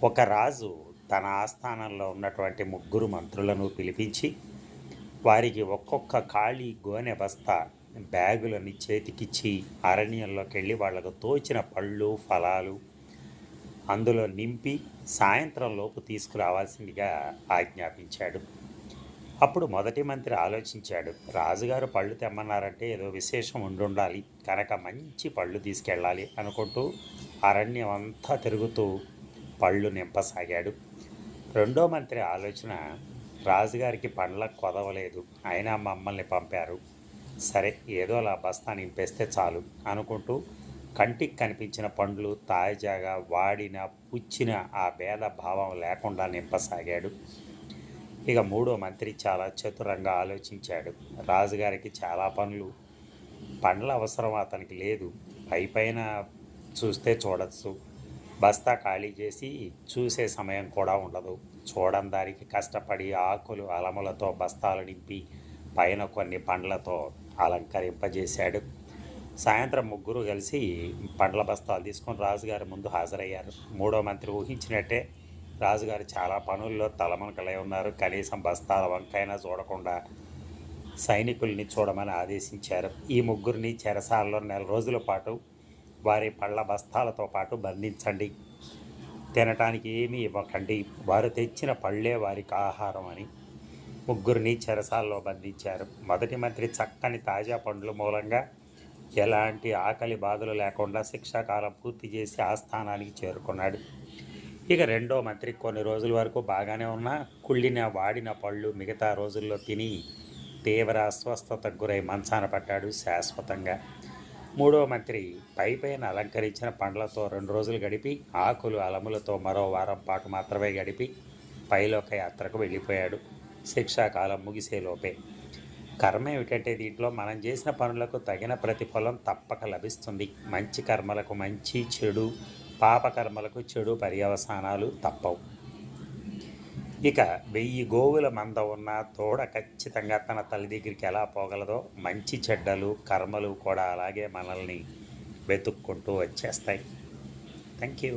ఒక రాజు తన ఆస్థానంలో ఉన్నటువంటి ముగ్గురు మంత్రులను పిలిపించి వారికి ఒక్కొక్క ఖాళీ గోనె బస్తా బ్యాగులని చేతికిచ్చి అరణ్యంలోకి వెళ్ళి వాళ్ళకు తోచిన పళ్ళు ఫలాలు అందులో నింపి సాయంత్రం లోపు తీసుకురావాల్సిందిగా ఆజ్ఞాపించాడు. అప్పుడు మొదటి మంత్రి ఆలోచించాడు, రాజుగారు పళ్ళు తెమ్మన్నారంటే ఏదో విశేషం ఉండుండాలి కనుక మంచి పళ్ళు తీసుకెళ్ళాలి అనుకుంటూ అరణ్యం అంతా తిరుగుతూ పళ్ళు నింపసాగాడు. రెండో మంత్రి ఆలోచన, రాజుగారికి పండ్ల కొదవలేదు, అయినా మమ్మల్ని పంపారు, సరే ఏదో అలా బస్తా నింపేస్తే చాలు అనుకుంటూ కంటికి కనిపించిన పండ్లు తాజాగా వాడిన పుచ్చిన ఆ భేద భావం లేకుండా నింపసాగాడు. ఇక మూడో మంత్రి చాలా చతురంగా ఆలోచించాడు. రాజుగారికి చాలా పండ్ల అవసరం అతనికి లేదు, పైపైన చూస్తే చూడచ్చు, బస్తా ఖాళీ చేసి చూసే సమయం కూడా ఉండదు. చూడని దానికి కష్టపడి ఆకులు అలములతో బస్తాలు నింపి పైన కొన్ని పండ్లతో అలంకరింపజేశాడు. సాయంత్రం ముగ్గురు కలిసి పండ్ల బస్తాలు తీసుకొని రాజుగారి ముందు హాజరయ్యారు. మూడో మంత్రి ఊహించినట్టే రాజుగారు చాలా పనుల్లో తలమునకలై ఉన్నారు. కనీసం బస్తాల వంకైనా చూడకుండా సైనికుల్ని చూడమని ఆదేశించారు. ఈ ముగ్గురిని చెరసాలలో 4 రోజుల పాటు వారి పళ్ళ బస్తాలతో పాటు బంధించండి, తినటానికి ఏమీ ఇవ్వకండి, వారు తెచ్చిన పళ్ళే వారికి ఆహారం అని ముగ్గురిని చెరసాల్లో బంధించారు. మొదటి మంత్రి చక్కని తాజా పండ్ల మూలంగా ఎలాంటి ఆకలి బాధలు లేకుండా శిక్షాకాలం పూర్తి చేసి ఆస్థానానికి చేరుకున్నాడు. ఇక రెండో మంత్రి కొన్ని రోజుల వరకు బాగానే ఉన్నా కుళ్ళిన వాడిన పళ్ళు మిగతా రోజుల్లో తిని తీవ్ర అస్వస్థతకు గురై మంచాన పడ్డాడు శాశ్వతంగా. మూడో మంత్రి పైపైన అలంకరించిన పండ్లతో 2 రోజులు గడిపి ఆకులు అలములతో మరో వారం పాటు మాత్రమే గడిపి పైలోక యాత్రకు వెళ్ళిపోయాడు. శిక్షాకాలం ముగిసేలోపే. కర్మ ఏమిటంటే దీంట్లో మనం చేసిన పనులకు తగిన ప్రతిఫలం తప్పక లభిస్తుంది. మంచి కర్మలకు మంచి, చెడు పాపకర్మలకు చెడు పర్యవసానాలు తప్పవు. ఇక 1000 గోవుల మంద ఉన్న తోడ ఖచ్చితంగా తన తల్లి దగ్గరికి ఎలా పోగలదో మంచి చెడ్డలు కర్మలు కూడా అలాగే మనల్ని వెతుక్కుంటూ వచ్చేస్తాయి. Thank you.